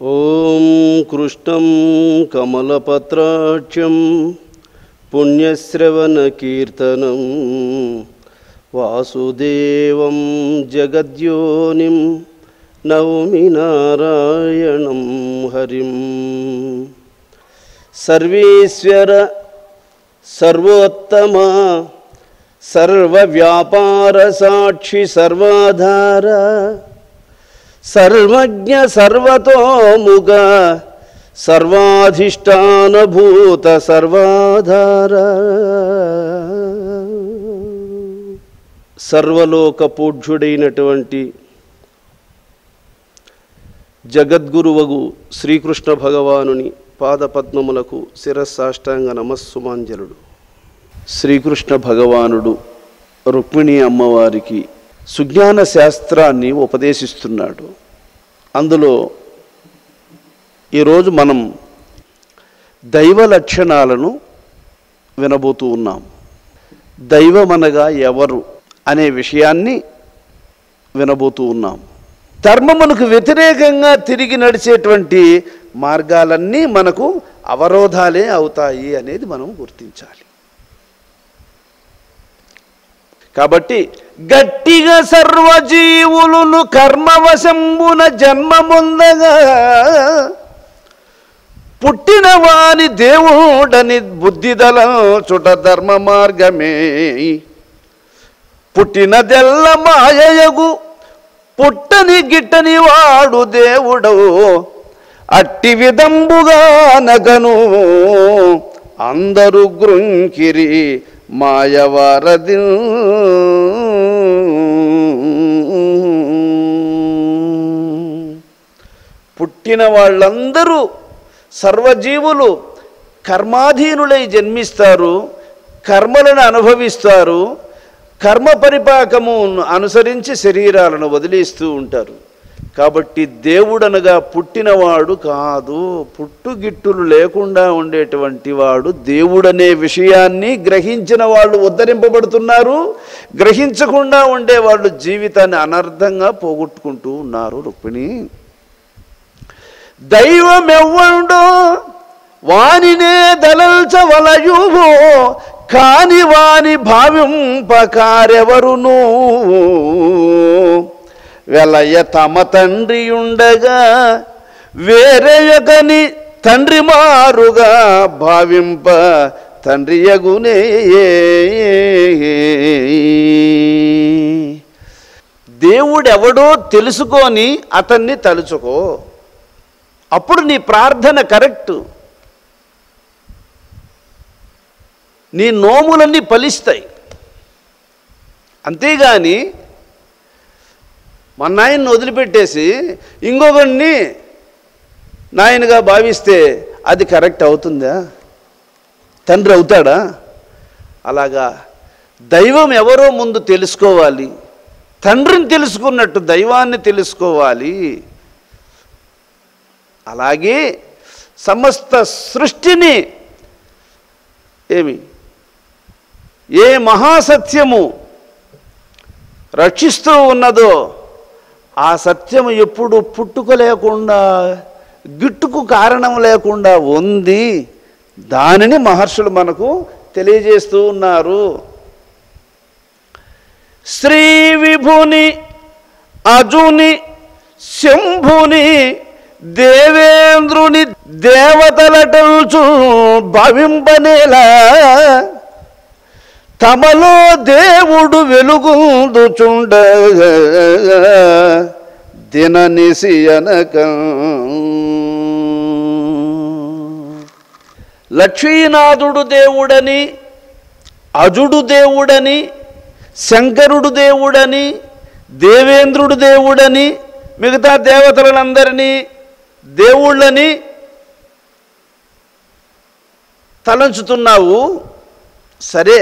ఓం కృష్ణం కమలపత్రాక్షం పుణ్యశ్రవణకీర్తనం వాసుదేవం జగద్యోనిం నౌమి నారాయణం హరిం. సర్వేశ్వర సర్వోత్తమ సర్వవ్యాపార సాక్షి సర్వాధార సర్వజ్ఞ సర్వతోముఖ సర్వాధిష్టానభూత సర్వాధార సర్వలోక పూజ్యుడైనటువంటి జగద్గురువగు శ్రీకృష్ణ భగవానుని పాదపద్మములకు శిరస్సాష్టాంగ నమస్సుమాంజలుడు. శ్రీకృష్ణ భగవానుడు రుక్మిణి అమ్మవారికి సుజ్ఞాన శాస్త్రాన్ని ఉపదేశిస్తున్నాడు. అందులో ఈరోజు మనం దైవ లక్షణాలను వినబోతూ ఉన్నాం. దైవమనగా ఎవరు అనే విషయాన్ని వినబోతూ ఉన్నాం. ధర్మమునకు వ్యతిరేకంగా తిరిగి నడిచేటువంటి మార్గాలన్నీ మనకు అవరోధాలే అవుతాయి అనేది మనం గుర్తించాలి. కాబట్టి గట్టిగా సర్వజీవులను కర్మవశంబున జన్మముందగా పుట్టిన వాని దేవుడని బుద్ధిదలం చుట ధర్మ మార్గమే పుట్టినదెల్ల మాయయగు పుట్టని గిట్టని వాడు దేవుడవు అట్టి విధంబుగా నగను అందరు గృంకిరి మాయవారది. పుట్టిన వాళ్ళందరూ సర్వజీవులు కర్మాధీనులై జన్మిస్తారు, కర్మలను అనుభవిస్తారు, కర్మ పరిపాకము అనుసరించి శరీరాలను వదిలేస్తూ ఉంటారు. కాబట్టి దేవుడనగా పుట్టినవాడు కాదు, పుట్టుగిట్టులు లేకుండా ఉండేటువంటి వాడు దేవుడనే విషయాన్ని గ్రహించిన వాళ్ళు ఉద్ధరింపబడుతున్నారు, గ్రహించకుండా ఉండేవాళ్ళు జీవితాన్ని అనర్థంగా పోగొట్టుకుంటూ ఉన్నారు. రుక్మిణి దైవమెవ్వడో వానినే దలల్చవలయు కాని వాని భావింపకారెవరును వెలయ తమ తండ్రి ఉండగా వేరేయగని తండ్రి మారుగా భావింప తండ్రి యగునే. దేవుడెవడో తెలుసుకొని అతన్ని తలుచుకో, అప్పుడు నీ ప్రార్థన కరెక్టు, నీ నోములన్నీ ఫలిస్తాయి. అంతేగాని మన నాయన్ని వదిలిపెట్టేసి ఇంకొకరిని నాయనగా భావిస్తే అది కరెక్ట్ అవుతుందా? తండ్రి అవుతాడా? అలాగా దైవం ఎవరో ముందు తెలుసుకోవాలి, తండ్రిని తెలుసుకున్నట్టు దైవాన్ని తెలుసుకోవాలి. అలాగే సమస్త సృష్టిని ఏ మహాసత్యము రక్షిస్తూ ఉన్నదో ఆ సత్యము ఎప్పుడు పుట్టుక లేకుండా గిట్టుకు కారణం లేకుండా ఉంది. దానిని మహర్షులు మనకు తెలియజేస్తూ ఉన్నారు. శ్రీ విభుని అజుని శంభుని దేవేంద్రుని దేవతలటల్చు భావింపనేలా తమలో దేవుడు వెలుగుందుచుండ దిననిసి అనక లక్ష్మీనాథుడు దేవుడని, అజుడు దేవుడని, శంకరుడు దేవుడని, దేవేంద్రుడు దేవుడని, మిగతా దేవతలందరినీ దేవుళ్ళని తలంచుతున్నావు సరే,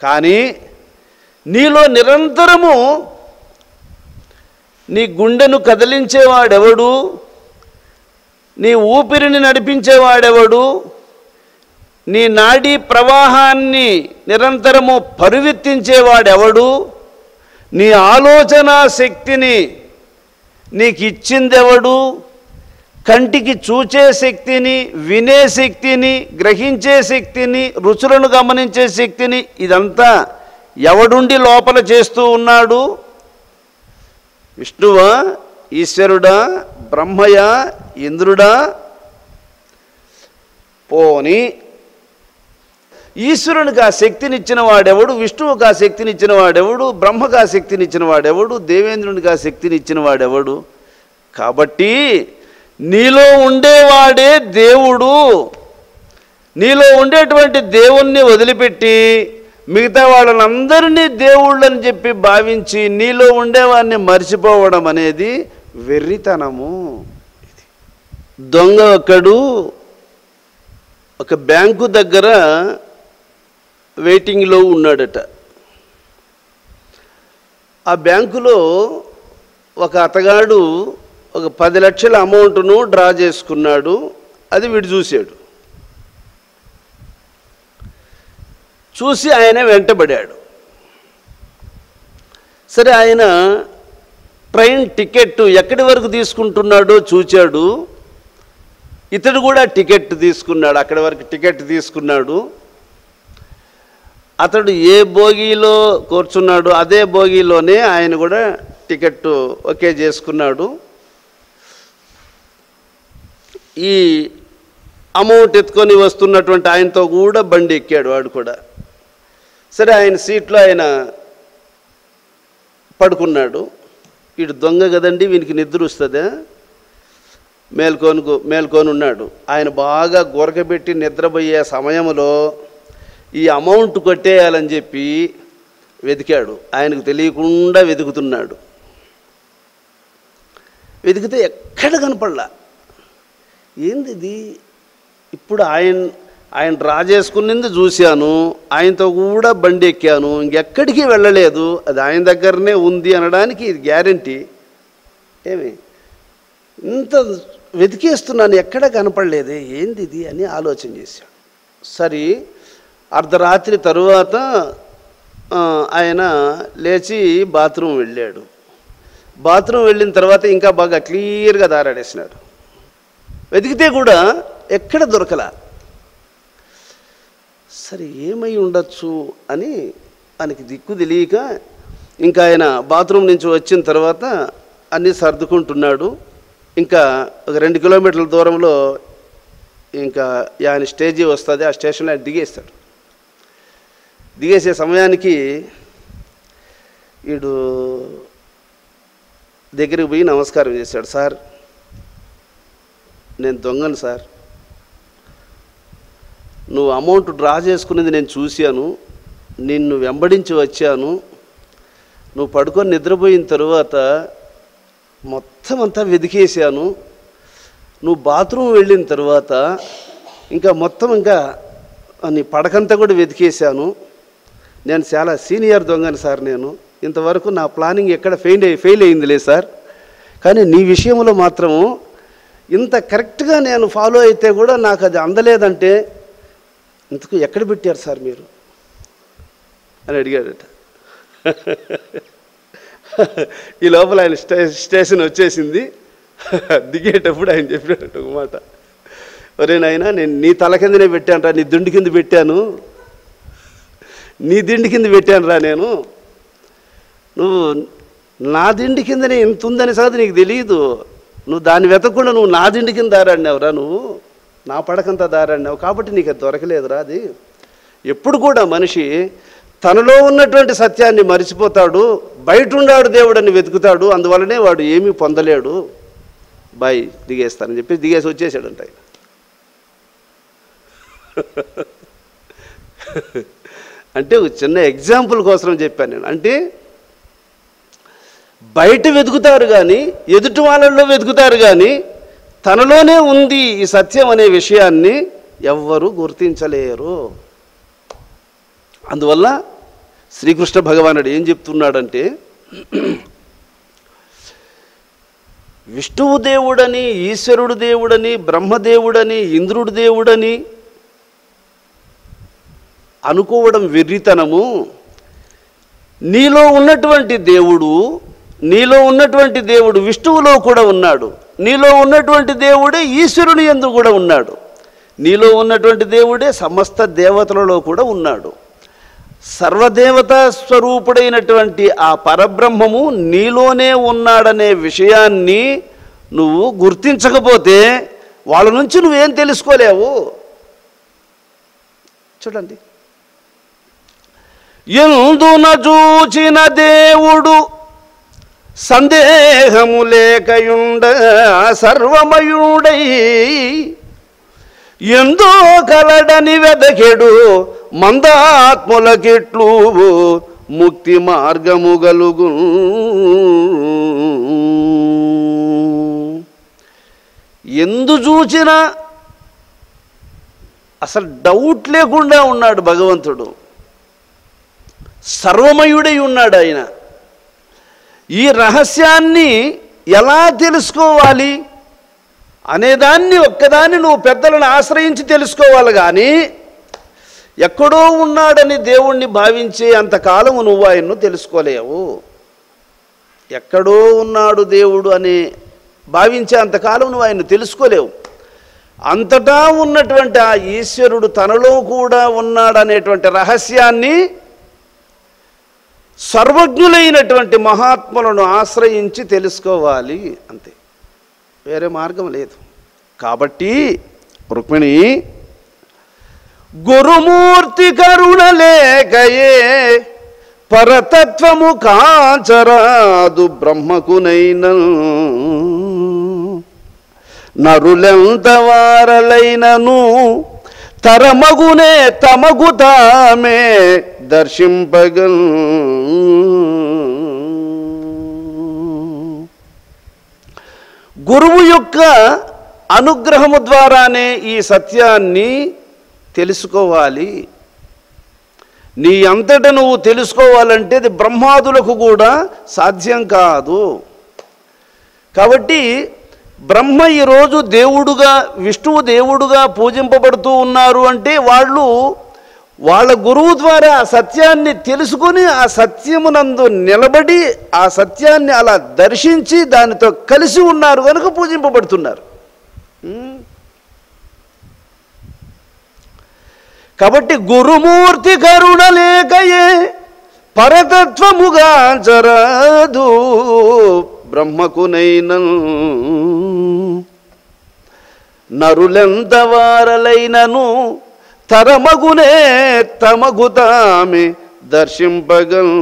కానీ నీలో నిరంతరము నీ గుండెను కదిలించేవాడెవడు, నీ ఊపిరిని నడిపించేవాడెవడు, నీ నాడీ ప్రవాహాన్ని నిరంతరము పరివెత్తించేవాడెవడు, నీ ఆలోచన శక్తిని నీకు ఇచ్చిందెవడు, కంటికి చూచే శక్తిని, వినే శక్తిని, గ్రహించే శక్తిని, రుచులను గమనించే శక్తిని ఇదంతా ఎవడుండి లోపల చేస్తూ ఉన్నాడు? విష్ణువా, ఈశ్వరుడా, బ్రహ్మయా, ఇంద్రుడా? పోని ఈశ్వరునికి ఆ శక్తినిచ్చిన వాడెవడు? విష్ణువుకి ఆ శక్తినిచ్చిన వాడెవడు? బ్రహ్మకు ఆ శక్తినిచ్చిన వాడెవడు? దేవేంద్రునికి ఆ శక్తినిచ్చిన వాడెవడు? కాబట్టి నీలో ఉండేవాడే దేవుడు. నీలో ఉండేటువంటి దేవుణ్ణి వదిలిపెట్టి మిగతా వాళ్ళనందరినీ దేవుళ్ళని చెప్పి భావించి నీలో ఉండేవాడిని మర్చిపోవడం అనేది వెర్రితనము. దొంగ ఒక్కడు ఒక బ్యాంకు దగ్గర వెయిటింగ్లో ఉన్నాడట. ఆ బ్యాంకులో ఒక అతగాడు ఒక 10 లక్షల అమౌంట్ను డ్రా చేసుకున్నాడు. అది వీడు చూశాడు. చూసి ఆయన వెంటబడాడు. సరే, ఆయన ట్రైన్ టికెట్ ఎక్కడి వరకు తీసుకుంటున్నాడో చూచాడు. ఇతడు కూడా టికెట్ తీసుకున్నాడు. అక్కడి వరకు టికెట్ తీసుకున్నాడు. అతడు ఏ బోగీలో కూర్చున్నాడు అదే బోగీలోనే ఆయన కూడా టికెట్ ఓకే చేసుకున్నాడు. ఈ అమౌంట్ ఎత్తుకొని వస్తున్నటువంటి ఆయనతో కూడా బండి ఎక్కాడు వాడు కూడా. సరే, ఆయన సీట్లో ఆయన పడుకున్నాడు. వీడు దొంగ కదండి, వీనికి నిద్ర వస్తుందా? మేల్కొని ఉన్నాడు. ఆయన బాగా గొరకబెట్టి నిద్రపోయే సమయంలో ఈ అమౌంట్ కొట్టేయాలని చెప్పి వెతికాడు. ఆయనకు తెలియకుండా వెతుకుతున్నాడు. వెతికితే ఎక్కడ కనపడలా. ఏంది ఇది? ఇప్పుడు ఆయన డ్రా చేసుకున్నది చూశాను, ఆయనతో కూడా బండి ఎక్కాను, ఇంకెక్కడికి వెళ్ళలేదు, అది ఆయన దగ్గరనే ఉంది అనడానికి ఇది గ్యారంటీ. ఏమి ఇంత వెతికేస్తున్నాను, ఎక్కడ కనపడలేదే, ఏంది ఇది అని ఆలోచన చేశాడు. సరే, అర్ధరాత్రి తరువాత ఆయన లేచి బాత్రూమ్ వెళ్ళాడు. బాత్రూమ్ వెళ్ళిన తర్వాత ఇంకా బాగా క్లియర్గా దారాడేసినాడు. వెతికితే కూడా ఎక్కడ దొరకలా. సరే, ఏమై ఉండొచ్చు అని ఆయనకి దిక్కు తెలియక ఇంకా ఆయన బాత్రూమ్ నుంచి వచ్చిన తర్వాత అన్నీ సర్దుకుంటున్నాడు. ఇంకా ఒక 2 కిలోమీటర్ల దూరంలో ఇంకా ఆయన స్టేజీ వస్తుంది. ఆ స్టేషన్లో ఆయన దిగేస్తాడు. దిగేసే సమయానికి వీడు దగ్గరికి పోయి నమస్కారం చేశాడు. సార్, నేను దొంగను సార్. నువ్వు అమౌంట్ డ్రా చేసుకునేది నేను చూశాను, నిన్ను వెంబడించి వచ్చాను. నువ్వు పడుకొని నిద్రపోయిన తరువాత మొత్తం అంతా వెతికేశాను. నువ్వు బాత్రూమ్ వెళ్ళిన తర్వాత ఇంకా నీ పడకంతా కూడా వెతికేశాను. నేను చాలా సీనియర్ దొంగను సార్. నేను ఇంతవరకు నా ప్లానింగ్ ఎక్కడ ఫెయిల్ అయిందిలే సార్. కానీ నీ విషయంలో మాత్రము ఇంత కరెక్ట్గా నేను ఫాలో అయితే కూడా నాకు అది అందలేదంటే ఇంతకు ఎక్కడ పెట్టారు సార్ మీరు అని అడిగాడట. ఈ లోపల ఆయన స్టేషన్ వచ్చేసింది. దిగేటప్పుడు ఆయన చెప్పాడట ఒక మాట, ఒరే నాయనా, నేను నీ తల కిందనే పెట్టాను రా, నీ దిండు కింద పెట్టాను, నీ దిండి కింద పెట్టాను రా నేను. నువ్వు నా దిండి కిందనే ఇంత ఉందని సంగతి నీకు తెలియదు. నువ్వు దాన్ని వెతకుండా నువ్వు నా దిండి కింద దారాడినావురా, నువ్వు నా పడకంతా దారాడినావు, కాబట్టి నీకు అది దొరకలేదురా. అది ఎప్పుడు కూడా మనిషి తనలో ఉన్నటువంటి సత్యాన్ని మరిచిపోతాడు, బయట ఉన్నాడు దేవుడని వెతుకుతాడు, అందువల్లనే వాడు ఏమీ పొందలేడు. బాయ్, దిగేస్తానని చెప్పి దిగేసి వచ్చేసాడంట ఆయన. అంటే ఒక చిన్న ఎగ్జాంపుల్ కోసం చెప్పాను నేను. అంటే బయట వెతుకుతారు కానీ, ఎదుటి వాళ్ళల్లో వెతుకుతారు కానీ, తనలోనే ఉంది ఈ సత్యం అనే విషయాన్ని ఎవ్వరూ గుర్తించలేరు. అందువల్ల శ్రీకృష్ణ భగవానుడు ఏం చెప్తున్నాడంటే, విష్ణువు దేవుడని, ఈశ్వరుడు దేవుడని, బ్రహ్మదేవుడని, ఇంద్రుడు దేవుడని అనుకోవడం వెర్రితనము. నీలో ఉన్నటువంటి దేవుడు విష్ణువులో కూడా ఉన్నాడు. నీలో ఉన్నటువంటి దేవుడే ఈశ్వరుని యందు కూడా ఉన్నాడు. నీలో ఉన్నటువంటి దేవుడే సమస్త దేవతలలో కూడా ఉన్నాడు. సర్వదేవతా స్వరూపుడైనటువంటి ఆ పరబ్రహ్మము నీలోనే ఉన్నాడనే విషయాన్ని నువ్వు గుర్తించకపోతే వాళ్ళ నుంచి నువ్వేం తెలుసుకోలేవు. చూడండి, ఎందున చూచిన దేవుడు సందేహము లేకయుండ సర్వమయుడై ఎందో కలడని వెదకెడు మందాత్ములకిట్లు ముక్తి మార్గము గలుగు. ఎందు చూచినా అసలు డౌట్ లేకుండా ఉన్నాడు భగవంతుడు. సర్వమయుడై ఉన్నాడు ఆయన. ఈ రహస్యాన్ని ఎలా తెలుసుకోవాలి అనేదాన్ని ఒక్కదాన్ని నువ్వు పెద్దలను ఆశ్రయించి తెలుసుకోవాలి. కానీ ఎక్కడో ఉన్నాడని దేవుణ్ణి భావించే అంతకాలము నువ్వు ఆయన్ను తెలుసుకోలేవు. ఎక్కడో ఉన్నాడు దేవుడు అని భావించే అంతకాలం నువ్వు ఆయన్ను తెలుసుకోలేవు. అంతటా ఉన్నటువంటి ఆ ఈశ్వరుడు తనలో కూడా ఉన్నాడనేటువంటి రహస్యాన్ని సర్వజ్ఞులైనటువంటి మహాత్ములను ఆశ్రయించి తెలుసుకోవాలి. అంతే, వేరే మార్గం లేదు. కాబట్టి రుక్మిణి, గురుమూర్తి కరుణ లేకయే పరతత్వము కాచరాదు బ్రహ్మకునైన నరులెంత వారలైనను తరమగునే తమగు తామే దర్శింపగల్. గురువు యొక్క అనుగ్రహము ద్వారానే ఈ సత్యాన్ని తెలుసుకోవాలి. నీ అంతట నువ్వు తెలుసుకోవాలంటే అది బ్రహ్మాదులకు కూడా సాధ్యం కాదు. కాబట్టి బ్రహ్మ ఈరోజు దేవుడుగా, విష్ణువు దేవుడుగా పూజింపబడుతూ ఉన్నారు అంటే వాళ్ళు వాళ్ళ గురువు ద్వారా ఆ సత్యాన్ని తెలుసుకొని ఆ సత్యమునందు నిలబడి ఆ సత్యాన్ని అలా దర్శించి దానితో కలిసి ఉన్నారు కనుక పూజింపబడుతున్నారు. కాబట్టి గురుమూర్తి కరుణ లేకయే పరతత్వముగా చరాదు బ్రహ్మకునైన నరులెంత వారలైనను తరమగునే తమగు తామే దర్శింపగల్.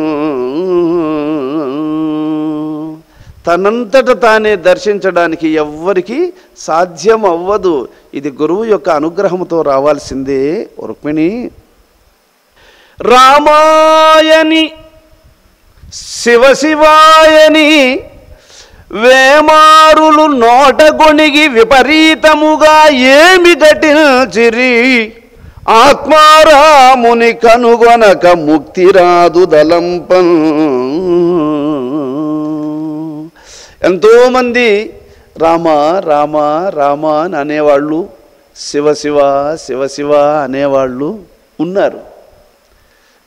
తనంతట తానే దర్శించడానికి ఎవ్వరికి సాధ్యం అవ్వదు. ఇది గురువు యొక్క అనుగ్రహంతో రావాల్సిందే. రుక్మిణి, రామాయని శివశివాయని వేమారులు నోటగొణిగి విపరీతముగా ఏమి ఘటించిరి ఆత్మారాముని కనుగొనక ముక్తి రాదు దలంపం. ఎంతోమంది రామ రామ రామ అని అనేవాళ్ళు, శివ శివ శివ శివ అనేవాళ్ళు ఉన్నారు.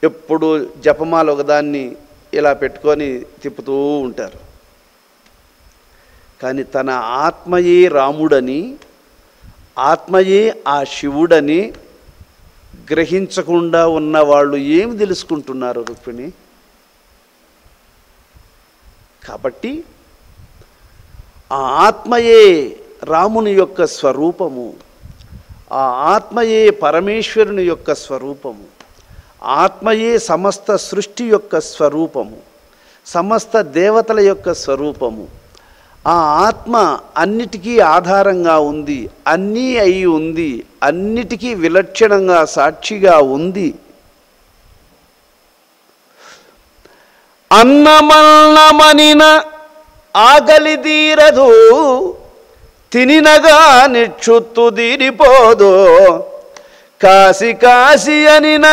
ఎప్పుడు జపమాల ఒకదాన్ని ఇలా పెట్టుకొని తిప్పుతూ ఉంటారు. కానీ తన ఆత్మయే రాముడని, ఆత్మయే ఆ శివుడని గ్రహించకుండా ఉన్నవాళ్ళు ఏమి తెలుసుకుంటున్నారు రుక్మిణి? కాబట్టి ఆ ఆత్మయే రాముని యొక్క స్వరూపము, ఆ ఆత్మయే పరమేశ్వరుని యొక్క స్వరూపము, ఆత్మయే సమస్త సృష్టి యొక్క స్వరూపము, సమస్త దేవతల యొక్క స్వరూపము. ఆ ఆత్మ అన్నిటికీ ఆధారంగా ఉంది, అన్నీ అయి ఉంది, అన్నిటికీ విలక్షణంగా సాక్షిగా ఉంది. అన్నమన్నమనిన ఆకలి తీరదు, తినినగా నిక్షుత్తు తీరిపోదు, కాశి కాశి అనిన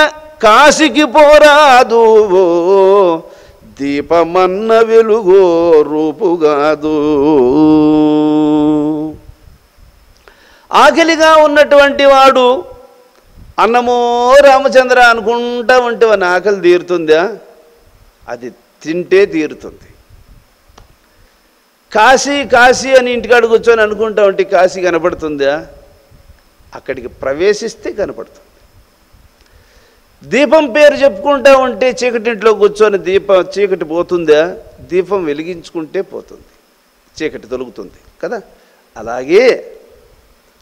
కాశికి పోరాదు, దీపమన్న వెలుగో రూపుగాదు. ఆకలిగా ఉన్నటువంటి వాడు అన్నమో రామచంద్ర అనుకుంటా ఉంటే వాని ఆకలి తీరుతుందా? అది తింటే తీరుతుంది. కాశీ కాశీ అని ఇంటికాడ కూర్చొని అనుకుంటా ఉంటే కాశీ కనపడుతుందా? అక్కడికి ప్రవేశిస్తే కనపడుతుంది. దీపం పేరు చెప్పుకుంటా ఉంటే చీకటింట్లో కూర్చొని చీకటి పోతుందా? దీపం వెలిగించుకుంటే పోతుంది, చీకటి తొలుగుతుంది కదా. అలాగే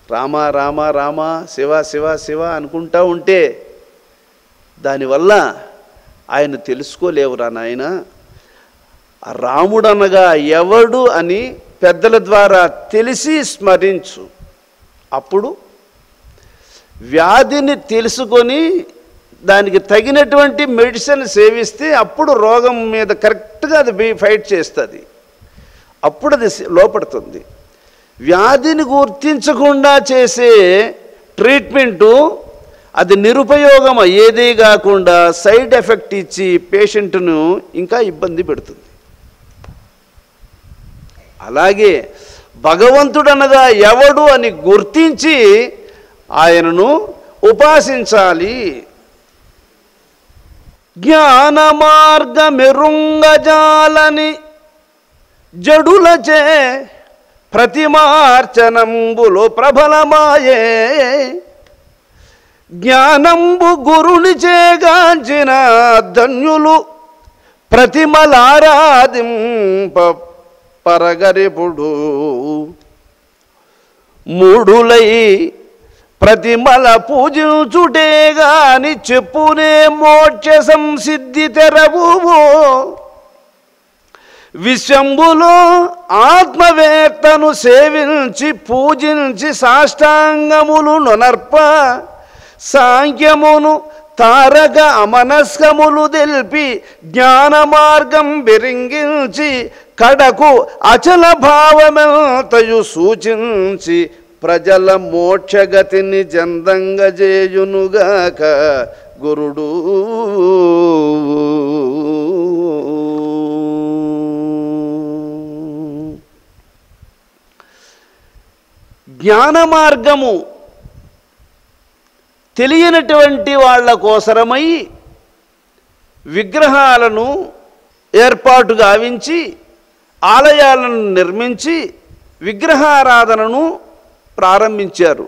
రామ రామ రామ, శివ శివ శివ అనుకుంటా ఉంటే దానివల్ల ఆయన తెలుసుకోలేవురా నాయన. రాముడనగా ఎవడు అని పెద్దల ద్వారా తెలిసి స్మరించు. అప్పుడు వ్యాధిని తెలుసుకొని దానికి తగినటువంటి మెడిసిన్ సేవిస్తే అప్పుడు రోగం మీద కరెక్ట్గా అది ఫైట్ చేస్తుంది, అప్పుడు అది లోపడుతుంది. వ్యాధిని గుర్తించకుండా చేసే ట్రీట్మెంటు అది నిరుపయోగం అయ్యేదే కాకుండా సైడ్ ఎఫెక్ట్ ఇచ్చి పేషెంట్ను ఇంకా ఇబ్బంది పెడుతుంది. అలాగే భగవంతుడనగా ఎవడు అని గుర్తించి ఆయనను ఉపాసించాలి. జ్ఞాన మార్గమెరుంగజాలని జడులచే ప్రతిమార్చనంబులో ప్రబలమాయే. జ్ఞానంబు గురుని చేగాంచిన ధన్యులు ప్రతిమలారాధింప పరగరిపుడు. మూఢులై ప్రతిమల పూజించుటే గాని చెప్పునే మోక్ష సంసిద్ధి తెరవు. విశ్వంబులో ఆత్మవేత్తను సేవించి పూజించి సాష్టాంగములు నొనర్ప. సాంఖ్యమును తారక అమనస్కములు తెల్పి జ్ఞాన మార్గం బెరింగించి కడకు అచల భావమెంతయు సూచించి ప్రజల మోక్షగతిని జందంగజేయునుగాక గురుడు. జ్ఞాన మార్గము తెలియనటువంటి వాళ్ళ కోసరమై విగ్రహాలను ఏర్పాటు గావించి ఆలయాలను నిర్మించి విగ్రహారాధనను ప్రారంభించారు.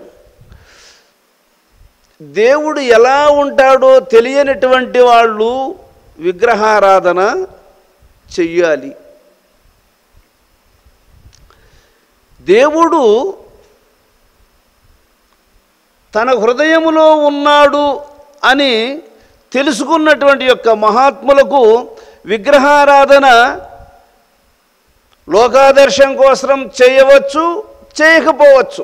దేవుడు ఎలా ఉంటాడో తెలియనటువంటి వాళ్ళు విగ్రహారాధన చెయ్యాలి. దేవుడు తన హృదయములో ఉన్నాడు అని తెలుసుకున్నటువంటి యొక్క మహాత్ములకు విగ్రహారాధన లోకాదర్శనం కోసం చేయవచ్చు, చేయకపోవచ్చు.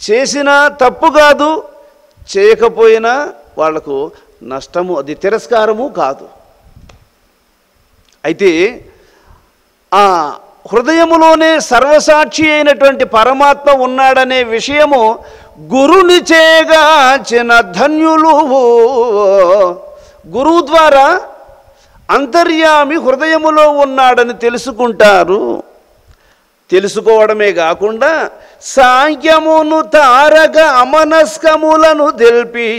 చేసినా తప్పు కాదు, చేయకపోయినా వాళ్లకు నష్టము, అది తిరస్కారము కాదు. అయితే ఆ హృదయములోనే సర్వసాక్షి అయినటువంటి పరమాత్మ ఉన్నాడనే విషయము గురుని చేగాచిన ధన్యులు. గురువు ద్వారా అంతర్యామి హృదయములో ఉన్నాడని తెలుసుకుంటారు. తెలుసుకోవడమే కాకుండా సాంఖ్యమును తారక అమనస్కములను తెల్పి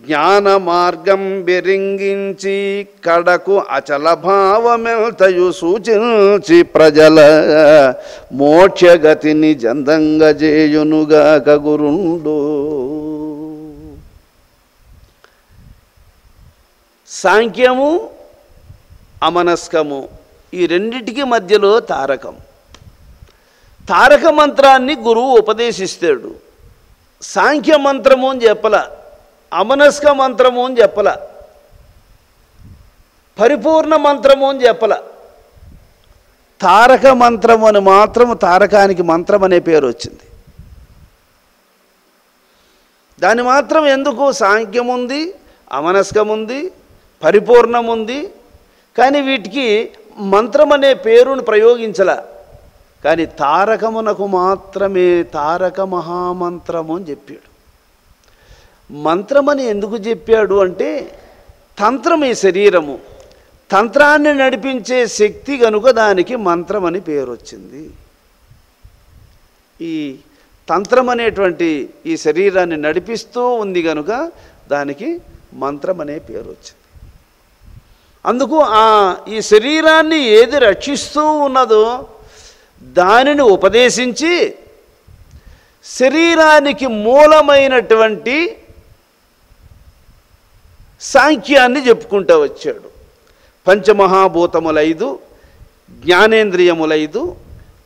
జ్ఞాన మార్గం బెరింగించి కడకు అచల భావమెల్తయు సూచించి ప్రజల మోక్షగతిని జందంగజేయునుగాక గురుండు. సాంఖ్యము అమనస్కము ఈ రెండిటికి మధ్యలో తారకం. తారక మంత్రాన్ని గురువు ఉపదేశిస్తాడు. సాంఖ్య మంత్రము అని చెప్పల, అమనస్క మంత్రము అని చెప్పల, పరిపూర్ణ మంత్రము అని చెప్పల. తారక మంత్రము అని మాత్రము, తారకానికి మంత్రం అనే పేరు వచ్చింది. దాని మాత్రం ఎందుకు? సాంఖ్యముంది, అమనస్కముంది, పరిపూర్ణముంది, కానీ వీటికి మంత్రం అనే పేరును ప్రయోగించల. కానీ తారకమునకు మాత్రమే తారక మహామంత్రము అని చెప్పాడు. మంత్రమని ఎందుకు చెప్పాడు అంటే, తంత్రం ఈ శరీరము, తంత్రాన్ని నడిపించే శక్తి కనుక దానికి మంత్రం అని పేరు వచ్చింది. ఈ తంత్రం అనేటువంటి ఈ శరీరాన్ని నడిపిస్తూ ఉంది కనుక దానికి మంత్రం అనే పేరు వచ్చింది. అందుకు ఈ శరీరాన్ని ఏది రక్షిస్తూ ఉన్నదో దానిని ఉపదేశించి శరీరానికి మూలమైనటువంటి సాంఖ్యాన్ని చెప్పుకుంటూ వచ్చాడు. పంచమహాభూతములైదు, జ్ఞానేంద్రియములైదు,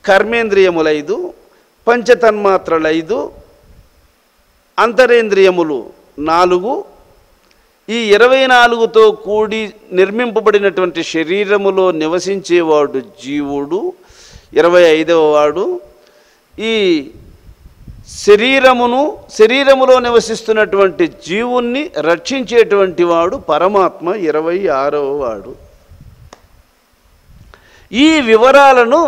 కర్మేంద్రియములైదు, పంచతన్మాత్రలైదు, అంతరేంద్రియములు 4, ఈ 24తో కూడి నిర్మింపబడినటువంటి శరీరములో నివసించేవాడు జీవుడు 25వ వాడు. ఈ శరీరములో నివసిస్తున్నటువంటి జీవుణ్ణి రక్షించేటువంటి వాడు పరమాత్మ 26వ వాడు. ఈ వివరాలను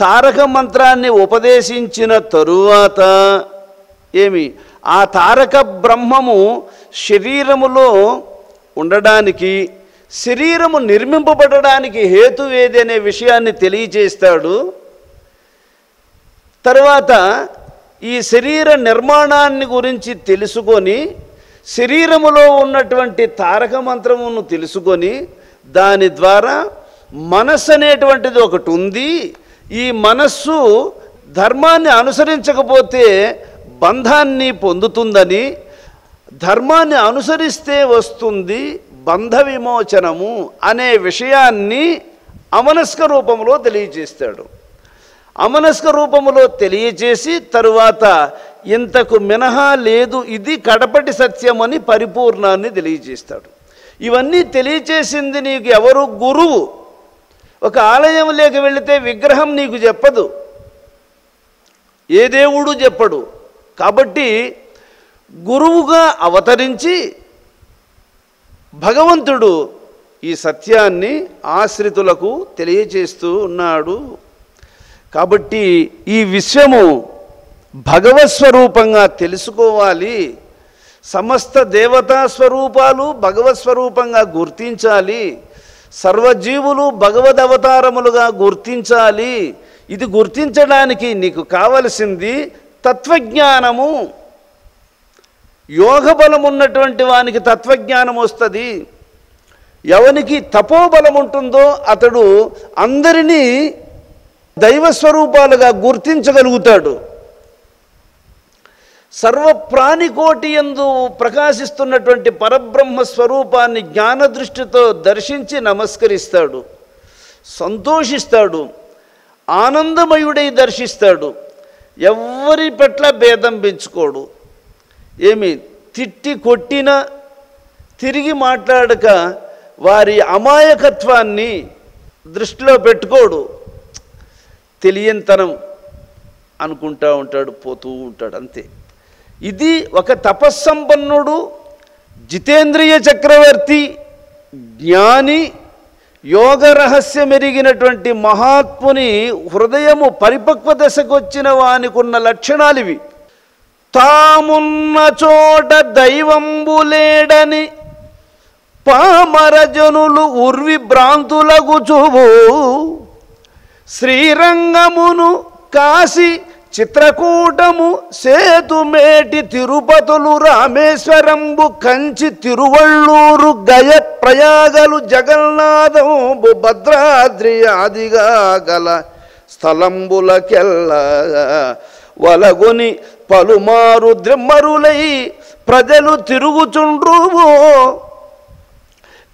తారక మంత్రాన్ని ఉపదేశించిన తరువాత ఆ తారక బ్రహ్మము శరీరములో ఉండడానికి, శరీరము నిర్మింపబడడానికి హేతువేది అనే విషయాన్ని తెలియచేస్తాడు. తర్వాత ఈ శరీర నిర్మాణాన్ని గురించి తెలుసుకొని, శరీరములో ఉన్నటువంటి తారక మంత్రమును తెలుసుకొని, దాని ద్వారా మనస్సు అనేటువంటిది ఒకటి ఉంది. ఈ మనస్సు ధర్మాన్ని అనుసరించకపోతే బంధాన్ని పొందుతుందని, ధర్మాన్ని అనుసరిస్తే వస్తుంది బంధ విమోచనము అనే విషయాన్ని అమనస్క రూపంలో తెలియజేస్తాడు. అమనస్క రూపములో తెలియజేసి తరువాత ఇంతకు మినహా లేదు, ఇది కడపటి సత్యమని పరిపూర్ణాన్ని తెలియజేస్తాడు. ఇవన్నీ తెలియచేసింది నీకు ఎవరు? గురువు. ఒక ఆలయంలోకి వెళితే విగ్రహం నీకు చెప్పదు, ఏ దేవుడు చెప్పడు. కాబట్టి గురువుగా అవతరించి భగవంతుడు ఈ సత్యాన్ని ఆశ్రితులకు తెలియచేస్తూ ఉన్నాడు. కాబట్టి ఈ విశ్వము భగవత్ స్వరూపంగా తెలుసుకోవాలి. సమస్త దేవతా స్వరూపాలు భగవత్ స్వరూపంగా గుర్తించాలి. సర్వజీవులు భగవద్ అవతారములుగా గుర్తించాలి. ఇది గుర్తించడానికి నీకు కావలసింది తత్వజ్ఞానము. యోగ బలం ఉన్నటువంటి వానికి తత్వజ్ఞానం వస్తుంది. ఎవనికి తపోబలం ఉంటుందో అతడు అందరినీ దైవస్వరూపాలుగా గుర్తించగలుగుతాడు. సర్వప్రాణికోటి యందు ప్రకాశిస్తున్నటువంటి పరబ్రహ్మ స్వరూపాన్ని జ్ఞానదృష్టితో దర్శించి నమస్కరిస్తాడు, సంతోషిస్తాడు, ఆనందమయుడై దర్శిస్తాడు. ఎవ్వరి పట్ల భేదం పెంచుకోడు. తిట్టి కొట్టినా తిరిగి మాట్లాడక వారి అమాయకత్వాన్ని దృష్టిలో పెట్టుకోడు. తెలియంతనం అనుకుంటూ ఉంటాడు, పోతూ ఉంటాడు, అంతే. ఇది ఒక తపస్సంపన్నుడు, జితేంద్రియ చక్రవర్తి, జ్ఞాని, యోగ రహస్యమెరిగినటువంటి మహాత్ముని హృదయము పరిపక్వ దశకు వచ్చిన వానికున్న లక్షణాలు ఇవి. తామున్న చోట దైవంబులేడని పామరజనులు ఉర్వి భ్రాంతులగుచువు, శ్రీరంగమును కాశీ చిత్రకూటము సేతుమేటి తిరుపతులు రామేశ్వరంబు కంచి తిరువళ్ళూరు గయ ప్రయాగలు జగన్నాథంబు భద్రాద్రి ఆదిగా గల స్థలంబులకెల్ల వలగొని పలుమారు ద్రిమ్మరులై ప్రజలు తిరుగుచుండ్రు.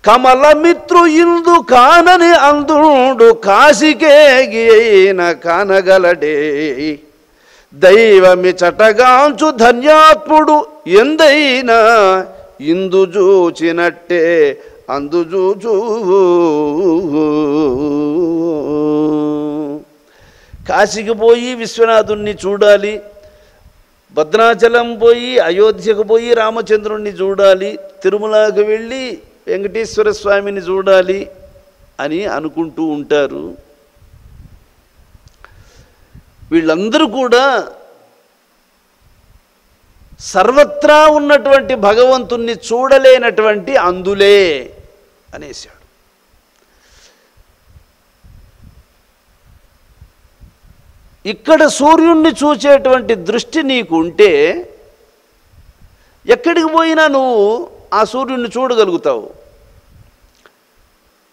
కమలమిత్రు ఇందు కానని అందుడు కాశికేగిన కానగలడే, దైవమి చటగాంచు ధన్యాత్ముడు ఎందైనా ఇందు చూచినట్టే అందుజూచు. కాశీకి పోయి విశ్వనాథుణ్ణి చూడాలి, భద్రాచలం పోయి అయోధ్యకు పోయి రామచంద్రుణ్ణి చూడాలి, తిరుమలకు వెళ్ళి వెంకటేశ్వర స్వామిని చూడాలి అని అనుకుంటూ ఉంటారు. వీళ్ళందరూ కూడా సర్వత్రా ఉన్నటువంటి భగవంతుణ్ణి చూడలేనటువంటి అందులే అనేసాడు. ఇక్కడ సూర్యుణ్ణి చూసేటువంటి దృష్టి నీకు ఉంటే ఎక్కడికి పోయినా నువ్వు ఆ సూర్యుడిని చూడగలుగుతావు.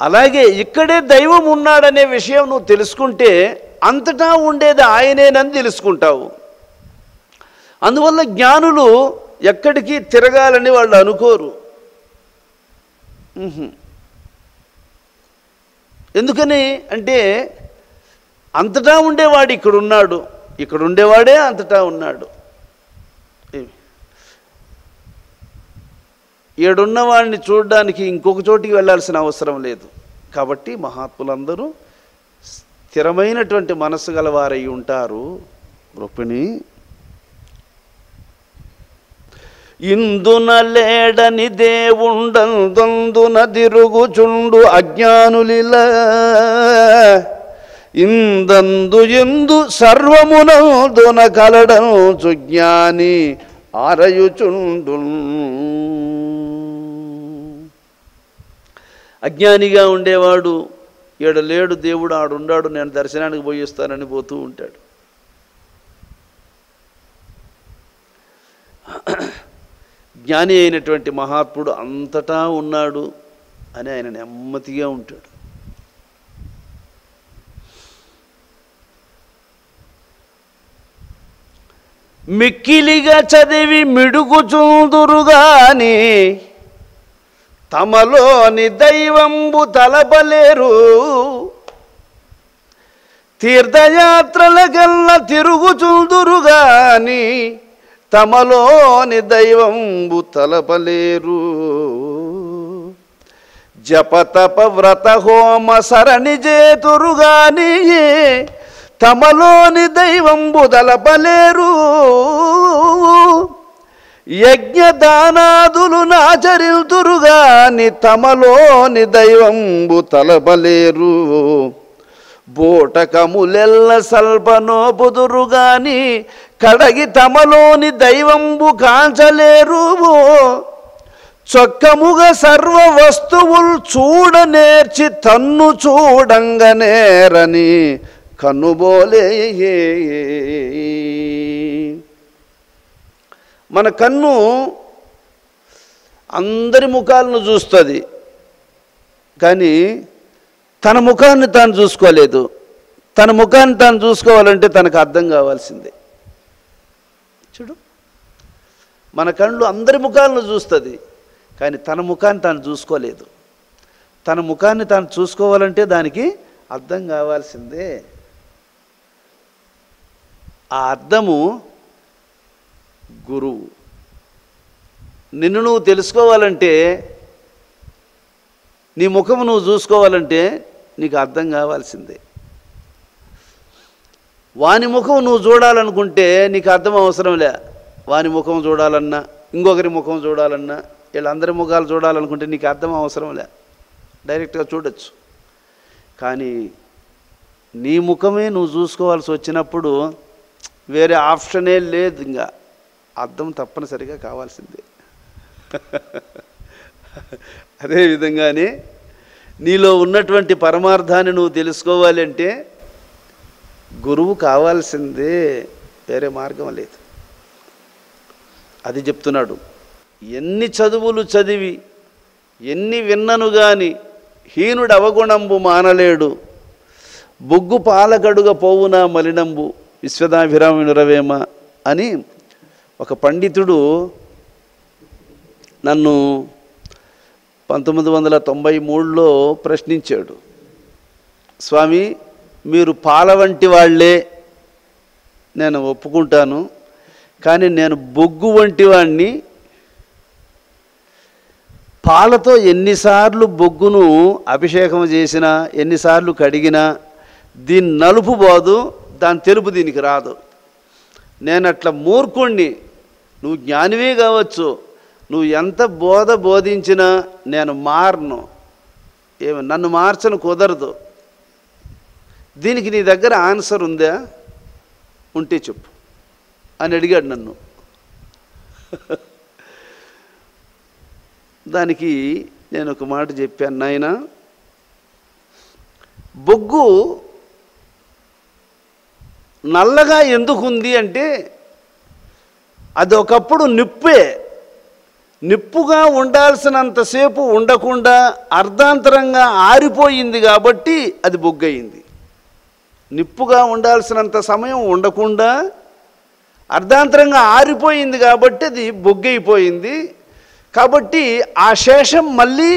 అలాగే ఇక్కడే దైవం ఉన్నాడనే విషయం నువ్వు తెలుసుకుంటే అంతటా ఉండేది ఆయనేనని తెలుసుకుంటావు. అందువల్ల జ్ఞానులు ఎక్కడికి తిరగాలని వాళ్ళు అనుకోరు. ఎందుకని అంటే అంతటా ఉండేవాడు ఇక్కడున్నాడు, ఇక్కడ ఉండేవాడే అంతటా ఉన్నాడు. ఏడున్నవాడిని చూడడానికి ఇంకొక చోటికి వెళ్ళాల్సిన అవసరం లేదు. కాబట్టి మహాత్ములందరూ స్థిరమైనటువంటి మనస్సు గలవారై ఉంటారు. రూపిణి ఇందున లేడని దేవుండందున తిరుగుచుండు అజ్ఞానులిలా ఇందందు ఎందు సర్వమునందున కలడంచు జ్ఞాని ఆరయుచుండు. అజ్ఞానిగా ఉండేవాడు ఏడలేడు దేవుడు ఆడుండాడు, నేను దర్శనానికి పోయిస్తానని పోతూ ఉంటాడు. జ్ఞాని అయినటువంటి మహాత్ముడు అంతటా ఉన్నాడు అని ఆయన నెమ్మదిగా ఉంటాడు. మిక్కిలిగా చదివి మిడుగుచుందురుగాని తమలోని దైవంబు తలపలేరు. తీర్థయాత్రలకల్ల తిరుగుచుందురుగాని తమలోని దైవంబు తలపలేరు. జపతప వ్రత హోమ సరణి చేతురుగాని తమలోని దైవంబు తలపలేరు. యజ్ఞదానాదులు నాచరిల్తురుగాని తమలోని దైవంబు తలపలేరు. బోటకములెల్ల సల్పనోపుదురుగాని కడగి తమలోని దైవంబు కాంచలేరు. చొక్కముగా సర్వ వస్తువులు చూడనేర్చి తన్ను చూడంగనేరని కన్నుబోలే. మన కన్ను అందరి ముఖాలను చూస్తుంది, కానీ తన ముఖాన్ని తాను చూసుకోలేదు. తన ముఖాన్ని తాను చూసుకోవాలంటే తనకు అర్థం కావాల్సిందే. చూడు, మన కళ్ళు అందరి ముఖాలను చూస్తుంది, కానీ తన ముఖాన్ని తాను చూసుకోలేదు. తన ముఖాన్ని తాను చూసుకోవాలంటే దానికి అర్థం కావాల్సిందే. ఆ అర్థము గురువు. నిన్ను నువ్వు తెలుసుకోవాలంటే, నీ ముఖము నువ్వు చూసుకోవాలంటే నీకు అర్థం కావాల్సిందే. వాని ముఖం నువ్వు చూడాలనుకుంటే నీకు అర్థం అవసరంలే. వాని ముఖం చూడాలన్నా, ఇంకొకరి ముఖం చూడాలన్నా, వీళ్ళందరి ముఖాలు చూడాలనుకుంటే నీకు అర్థం అవసరంలే, డైరెక్ట్గా చూడొచ్చు. కానీ నీ ముఖమే నువ్వు చూసుకోవాల్సి వచ్చినప్పుడు వేరే ఆప్షనే లేదు, ఇంకా అర్థం తప్పనిసరిగా కావాల్సిందే. అదేవిధంగానే నీలో ఉన్నటువంటి పరమార్థాన్ని నువ్వు తెలుసుకోవాలి అంటే గురువు కావాల్సిందే, వేరే మార్గం లేదు. అది చెప్తున్నాడు. ఎన్ని చదువులు చదివి ఎన్ని విన్నను గాని హీనుడు అవగుణంబు మానలేడు. బొగ్గు పాలకడుగ పోవునా మలినంబు విశ్వదాభిరామినురవేమ అని ఒక పండితుడు నన్ను 1993లో ప్రశ్నించాడు. స్వామి, మీరు పాల వంటి వాళ్ళే, నేను ఒప్పుకుంటాను, కానీ నేను బొగ్గు వంటి వాడిని. పాలతో ఎన్నిసార్లు బొగ్గును అభిషేకం చేసినా, ఎన్నిసార్లు కడిగినా దీని నలుపు పోదు, దాని తెలుపు దీనికి రాదు. నేను అట్లా మూర్ఖుణ్ణి, నువ్వు జ్ఞానివే కావచ్చు, నువ్వు ఎంత బోధించినా నేను మారను, నన్ను మార్చను, కుదరదు. దీనికి నీ దగ్గర ఆన్సర్ ఉందా? ఉంటే చెప్పు అని అడిగాడు నన్ను. దానికి నేను ఒక మాట చెప్పాను, నాయనా, బొగ్గు నల్లగా ఎందుకు ఉంది అంటే అది ఒకప్పుడు నిప్పే. నిప్పుగా ఉండాల్సినంతసేపు ఉండకుండా అర్ధాంతరంగా ఆరిపోయింది కాబట్టి అది బొగ్గయింది. నిప్పుగా ఉండాల్సినంత సమయం ఉండకుండా అర్ధాంతరంగా ఆరిపోయింది కాబట్టి అది బొగ్గైపోయింది. కాబట్టి ఆ శేషం మళ్ళీ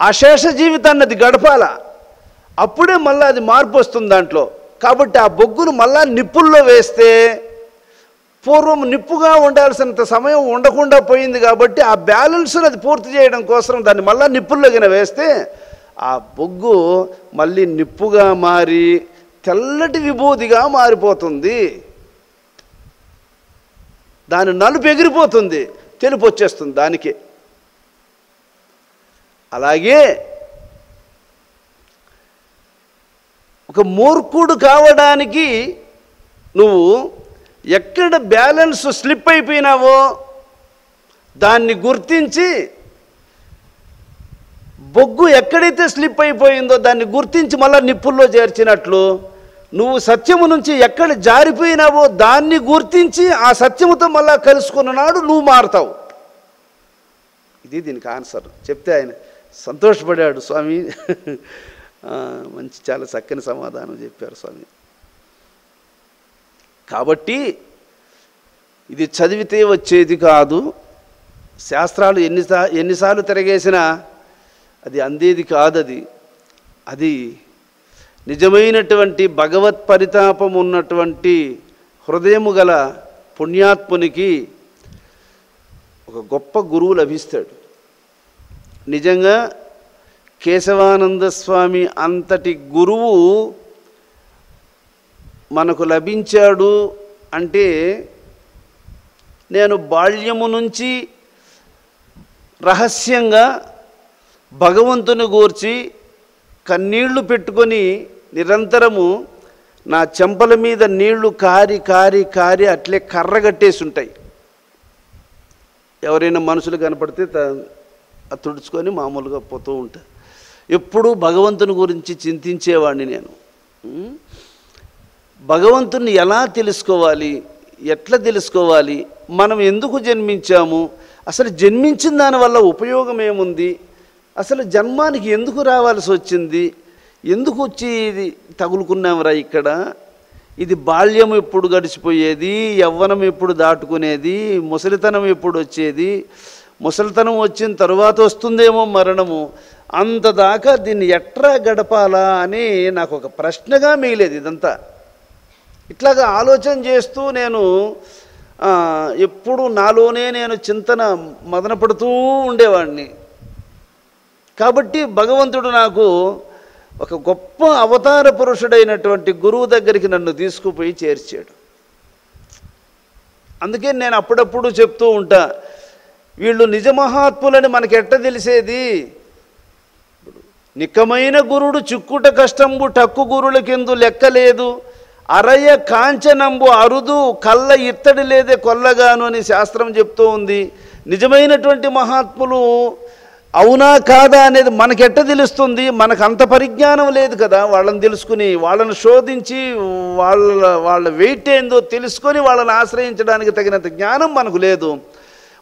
ఆ శేష జీవితాన్ని అది గడపాల, అప్పుడే మళ్ళీ అది మార్పు వస్తుంది దాంట్లో. కాబట్టి ఆ బొగ్గును మళ్ళా నిప్పుల్లో వేస్తే పూర్వం నిప్పుగా ఉండాల్సినంత సమయం ఉండకుండా పోయింది కాబట్టి ఆ బ్యాలెన్స్ను అది పూర్తి చేయడం కోసం దాన్ని మళ్ళీ నిప్పుల్లోకిన వేస్తే ఆ బొగ్గు మళ్ళీ నిప్పుగా మారి తెల్లటి విభూతిగా మారిపోతుంది. దాని నలుపు ఎగిరిపోతుంది, తెలుపు వచ్చేస్తుంది దానికే. అలాగే ఒక మూర్ఖుడు కావడానికి నువ్వు ఎక్కడ బ్యాలెన్స్ స్లిప్ అయిపోయినావో దాన్ని గుర్తించి, బొగ్గు ఎక్కడైతే స్లిప్ అయిపోయిందో దాన్ని గుర్తించి మళ్ళీ నిప్పుల్లో చేర్చినట్లు నువ్వు సత్యము నుంచి ఎక్కడ జారిపోయినావో దాన్ని గుర్తించి ఆ సత్యముతో మళ్ళా కలుసుకున్న నాడు నువ్వు మారుతావు. ఇది దీనికి ఆన్సర్. చెప్తే ఆయన సంతోషపడాడు, స్వామి మంచి చాలా చక్కని సమాధానం చెప్పారు స్వామి. కాబట్టి ఇది చదివితే వచ్చేది కాదు, శాస్త్రాలు ఎన్నిసార్లు తిరగేసినా అది అందేది కాదు. అది నిజమైనటువంటి భగవత్ పరితాపం ఉన్నటువంటి హృదయము గల పుణ్యాత్మునికి ఒక గొప్ప గురువు లభిస్తాడు. నిజంగా కేశవానంద స్వామి అంతటి గురువు మనకు లభించాడు అంటే, నేను బాల్యము నుంచి రహస్యంగా భగవంతుని గూర్చి కన్నీళ్లు పెట్టుకొని నిరంతరము నా చెంపల మీద నీళ్లు కారి కారి కారి అట్లే కర్రగట్టేసి ఉంటాయి. ఎవరైనా మనుషులు కనపడితే తుడుచుకొని మామూలుగా పోతూ ఉంటా. ఎప్పుడూ భగవంతుని గురించి చింతించేవాడిని నేను. భగవంతుని ఎలా తెలుసుకోవాలి, ఎట్లా తెలుసుకోవాలి, మనం ఎందుకు జన్మించాము, అసలు జన్మించిన దానివల్ల ఉపయోగం ఏముంది, అసలు జన్మానికి ఎందుకు రావాల్సి వచ్చింది, ఎందుకు వచ్చి ఇది తగులుకున్నాంరా ఇక్కడ, ఇది బాల్యం ఎప్పుడు గడిచిపోయేది, యవ్వనం ఎప్పుడు దాటుకునేది, ముసలితనం ఎప్పుడు వచ్చేది, ముసలితనం వచ్చిన తరువాత వస్తుందేమో మరణము, అంతదాకా దీన్ని ఎట్లా గడపాలా అని నాకు ఒక ప్రశ్నగా మిగిలేది ఇదంతా. ఇట్లాగా ఆలోచన చేస్తూ నేను ఎప్పుడు నాలోనే నేను చింతన మదనపడుతూ ఉండేవాడిని. కాబట్టి భగవంతుడు నాకు ఒక గొప్ప అవతార పురుషుడైనటువంటి గురువు దగ్గరికి నన్ను తీసుకుపోయి చేర్చాడు. అందుకే నేను అప్పుడప్పుడు చెప్తూ ఉంటా, వీళ్ళు నిజ మహాత్ములని మనకి ఎట్ట తెలిసేది, నిక్కమైన గురుడు చిక్కుట కష్టంబు టక్కు గురులకెందు లెక్కలేదు, అరయ కాంచనంబు అరుదు కళ్ళ ఇత్తడి లేదే కొల్లగాను అని శాస్త్రం చెప్తూ ఉంది. నిజమైనటువంటి మహాత్ములు అవునా కాదా అనేది మనకెట్ట తెలుస్తుంది, మనకు అంత పరిజ్ఞానం లేదు కదా. వాళ్ళని తెలుసుకుని వాళ్ళని శోధించి వాళ్ళ వెయిట్ ఏందో తెలుసుకొని వాళ్ళని ఆశ్రయించడానికి తగినంత జ్ఞానం మనకు లేదు.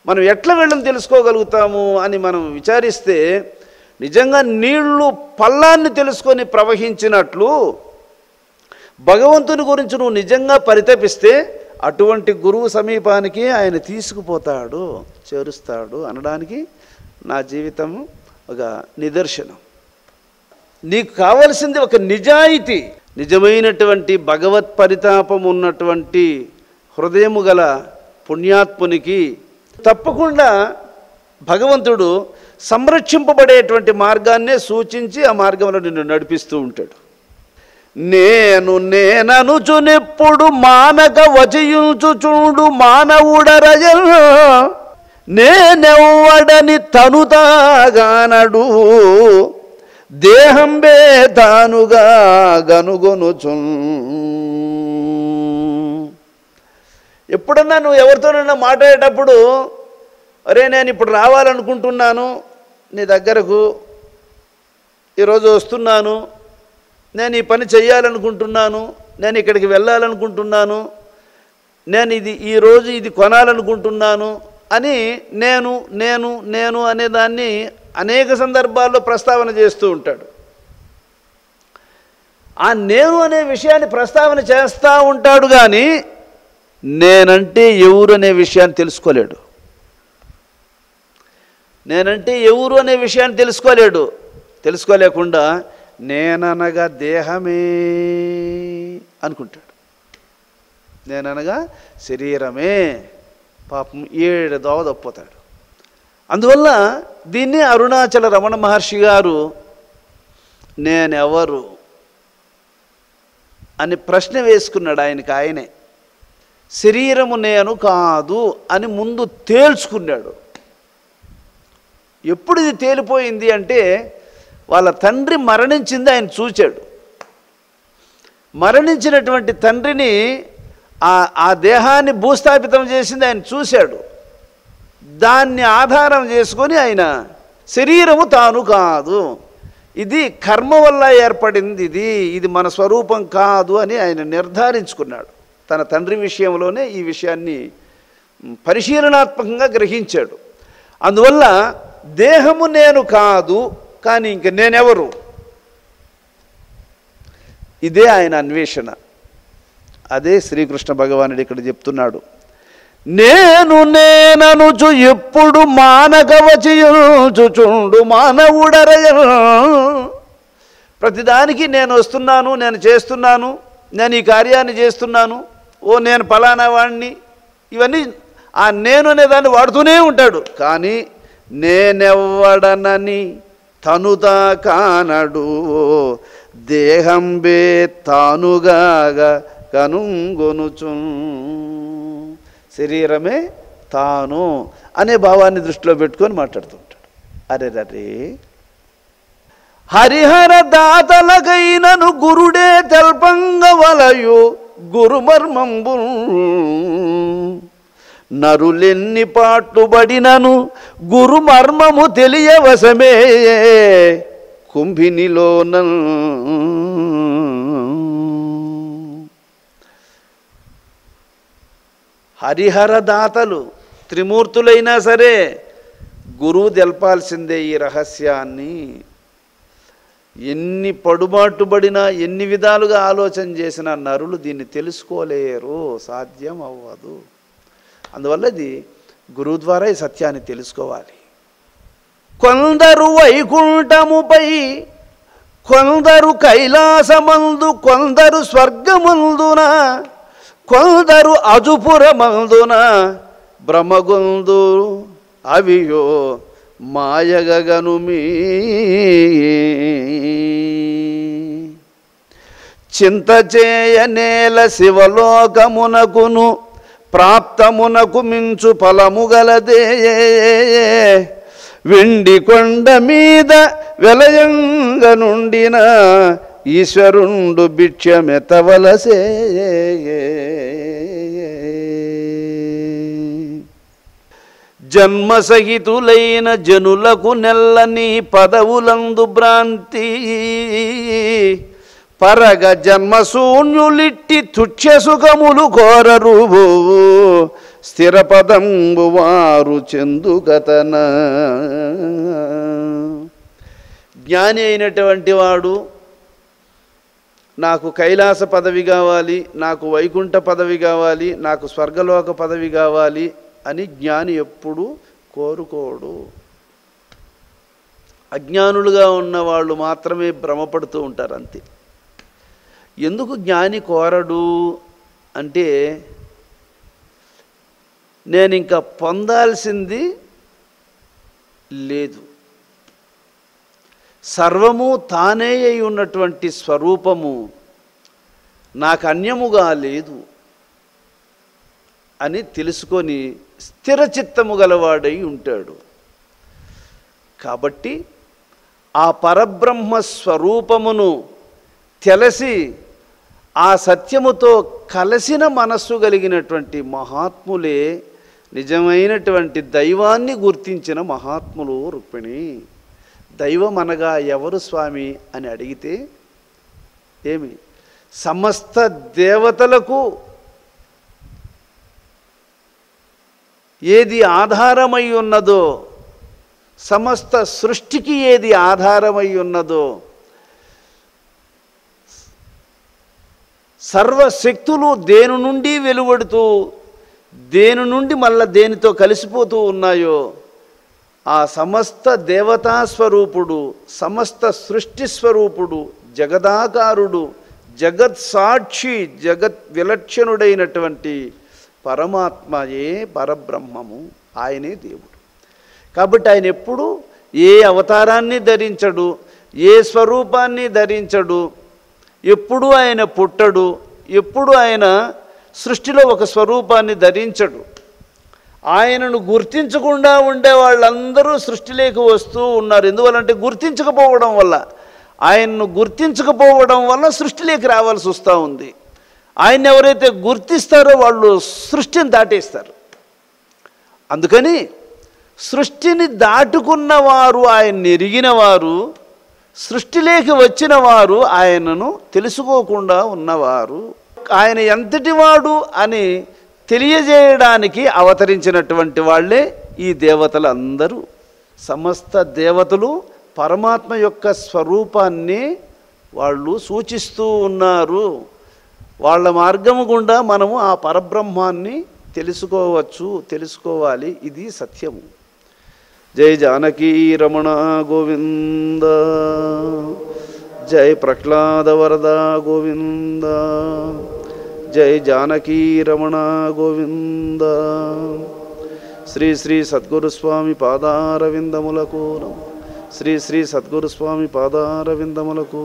మనం ఎట్లా వీళ్ళని తెలుసుకోగలుగుతాము అని మనం విచారిస్తే, నిజంగా నీళ్లు పల్లాన్ని తెలుసుకొని ప్రవహించినట్లు భగవంతుని గురించి నువ్వు నిజంగా పరితపిస్తే అటువంటి గురువు సమీపానికి ఆయన తీసుకుపోతాడు, చేరుస్తాడు అనడానికి నా జీవితం ఒక నిదర్శనం. నీకు కావలసింది ఒక నిజాయితీ. నిజమైనటువంటి భగవత్ పరితాపం ఉన్నటువంటి హృదయము గల పుణ్యాత్మునికి తప్పకుండా భగవంతుడు సంరక్షింపబడేటువంటి మార్గాన్నే సూచించి ఆ మార్గంలో నిన్ను నడిపిస్తూ ఉంటాడు. నేననుచునెప్పుడు మానక వచయించుచుండు మానవుడరజల్, నేనెవ్వడని తనుతాగానడు దేహంబే తానుగా గనుగొనుచున్. ఎప్పుడన్నా నువ్వు ఎవరితోనైనా మాట్లాడేటప్పుడు, అరే నేను ఇప్పుడు రావాలనుకుంటున్నాను నీ దగ్గరకు, ఈరోజు వస్తున్నాను, నేను ఈ పని చేయాలనుకుంటున్నాను, నేను ఇక్కడికి వెళ్ళాలనుకుంటున్నాను, నేను ఈరోజు ఇది కొనాలనుకుంటున్నాను అని నేను నేను నేను అనేదాన్ని అనేక సందర్భాల్లో ప్రస్తావన చేస్తూ ఉంటాడు. ఆ నేను అనే విషయాన్ని ప్రస్తావన చేస్తూ ఉంటాడు, కానీ నేనంటే ఎవరు అనే విషయాన్ని తెలుసుకోలేడు. నేనంటే ఎవరు అనే విషయాన్ని తెలుసుకోలేకుండా నేననగా దేహమే అనుకుంటాడు. నేననగా శరీరమే. పాపం 7 దోవ తప్పిపోతాడు. అందువల్ల దీన్ని అరుణాచల రమణ మహర్షి గారు నేనెవరు అని ప్రశ్న వేసుకున్నాడు. ఆయనే శరీరము నేను కాదు అని ముందు తేల్చుకున్నాడు. ఎప్పుడు ఇది తేలిపోయింది అంటే వాళ్ళ తండ్రి మరణించింది ఆయన చూచాడు. మరణించినటువంటి తండ్రిని ఆ దేహాన్ని భూస్థాపితం చేసింది ఆయన చూశాడు. దాన్ని ఆధారం చేసుకొని ఆయన శరీరము తాను కాదు, ఇది కర్మ వల్ల ఏర్పడింది, ఇది మన స్వరూపం కాదు అని ఆయన నిర్ధారించుకున్నాడు. తన తండ్రి విషయంలోనే ఈ విషయాన్ని పరిశీలనాత్మకంగా గ్రహించాడు. అందువల్ల దేహము నేను కాదు, కానీ ఇంక నేనెవరు, ఇదే ఆయన అన్వేషణ. అదే శ్రీకృష్ణ భగవానుడు ఇక్కడ చెప్తున్నాడు. నేననుచు ఎప్పుడు మానకవచియుచుండు మానవుడరయ. ప్రతిదానికి నేను వస్తున్నాను, నేను చేస్తున్నాను, నేను ఈ కార్యాన్ని చేస్తున్నాను, నేను ఫలానా వాడిని, ఇవన్నీ ఆ నేను అనే దాన్ని వాడుతూనే ఉంటాడు. కానీ నేనెవ్వడనని తనుతా కానడు, దేహంబే తానుగాగా కనుగొనుచు. శరీరమే తాను అనే భావాన్ని దృష్టిలో పెట్టుకొని మాట్లాడుతుంటాడు. అరే హరిహర దాతలకైనను గురుడే తెల్పంగవలయు గురుమర్మంబు. నరులెన్ని పాటుబడినను గురుమర్మము తెలియవసమే కుంభినిలోన. హరిహర దాతలు త్రిమూర్తులైనా సరే గురువు తెలపాల్సిందే ఈ రహస్యాన్ని. ఎన్ని పడుబాటుబడినా, ఎన్ని విధాలుగా ఆలోచన చేసినా నరులు దీన్ని తెలుసుకోలేరు, సాధ్యం అవ్వదు. అందువల్ల ఇది గురువు ద్వారా ఈ సత్యాన్ని తెలుసుకోవాలి. కొందరు వైకుంఠముపై, కొందరు కైలాసమందు, కొందరు స్వర్గమందున, కొందరు అజుపురమందున బ్రహ్మగొందు అవియో మాయగగనుమీ. చింత చేయనేల శివలోకమునకును ప్రాప్తమునకు మించు ఫలము గలదే. వెండి కొండ మీద వెలయంగ నుండిన ఈశ్వరుండు భిక్షమెతవలసే. జన్మసహితులైన జనులకు నెల్లని పదవులందు భ్రాంతి, పరగ జన్మశూన్యులిట్టి తుచ్ఛ సుఖములు కోరరు, స్థిరపదంబు వారు చెందుగతన. జ్ఞాని అయినటువంటి వాడు నాకు కైలాస పదవి కావాలి, నాకు వైకుంఠ పదవి కావాలి, నాకు స్వర్గలోక పదవి కావాలి అని జ్ఞాని ఎప్పుడు కోరుకోడు. అజ్ఞానులుగా ఉన్నవాళ్ళు మాత్రమే భ్రమపడుతూ ఉంటారు, అంతే. ఎందుకు జ్ఞాని కోరడు అంటే, నేను ఇంకా పొందాల్సింది లేదు, సర్వము తానే అయి ఉన్నటువంటి స్వరూపము నాకు అన్యముగా లేదు అని తెలుసుకొని స్థిరచిత్తము గలవాడై ఉంటాడు. కాబట్టి ఆ పరబ్రహ్మ స్వరూపమును తెలిసి ఆ సత్యముతో కలిసిన మనస్సు కలిగినటువంటి మహాత్ములే నిజమైనటువంటి దైవాన్ని గుర్తించిన మహాత్ములు. రుక్మిణి, దైవం అనగా ఎవరు స్వామి అని అడిగితే ఏమి, సమస్త దేవతలకు ఏది ఆధారమై ఉన్నదో, సమస్త సృష్టికి ఏది ఆధారమై ఉన్నదో, సర్వశక్తులు దేని నుండి వెలువడుతూ దేని నుండి మళ్ళా దేనితో కలిసిపోతూ ఉన్నాయో ఆ సమస్త దేవతా స్వరూపుడు, సమస్త సృష్టి స్వరూపుడు, జగదాకారుడు, జగత్ సాక్షి, జగత్ విలక్షణుడైనటువంటి పరమాత్మయే పరబ్రహ్మము, ఆయనే దేవుడు. కాబట్టి ఆయన ఎప్పుడు ఏ అవతారాన్ని ధరించడు, ఏ స్వరూపాన్ని ధరించడు, ఎప్పుడు ఆయన పుట్టడు, ఎప్పుడు ఆయన సృష్టిలో ఒక స్వరూపాన్ని ధరించడు. ఆయనను గుర్తించకుండా ఉండే వాళ్ళందరూ సృష్టిలోకి వస్తూ ఉన్నారు. ఎందువల్లంటే గుర్తించకపోవడం వల్ల, ఆయన్ను గుర్తించకపోవడం వల్ల సృష్టిలోకి రావాల్సి వస్తూ ఉంది. ఆయన్ని ఎవరైతే గుర్తిస్తారో వాళ్ళు సృష్టిని దాటేస్తారు. అందుకని సృష్టిని దాటుకున్నవారు, ఆయన్ని ఎరిగిన వారు, సృష్టిలోకి వచ్చిన వారు ఆయనను తెలుసుకోకుండా ఉన్నవారు. ఆయన ఎంతటివాడు అని తెలియజేయడానికి అవతరించినటువంటి వాళ్ళే ఈ దేవతలు అందరూ. సమస్త దేవతలు పరమాత్మ యొక్క స్వరూపాన్ని వాళ్ళు సూచిస్తూ ఉన్నారు. వాళ్ళ మార్గము గుండా మనము ఆ పరబ్రహ్మాన్ని తెలుసుకోవాలి. ఇది సత్యము. జై జానకీ రమణ గోవింద, జై ప్రహ్లాద వరద గోవింద, జై జానకీ రమణ గోవింద. శ్రీ శ్రీ సద్గురుస్వామి పాదారవిందములకు, శ్రీ శ్రీ సద్గురుస్వామి పాదారవిందములకు.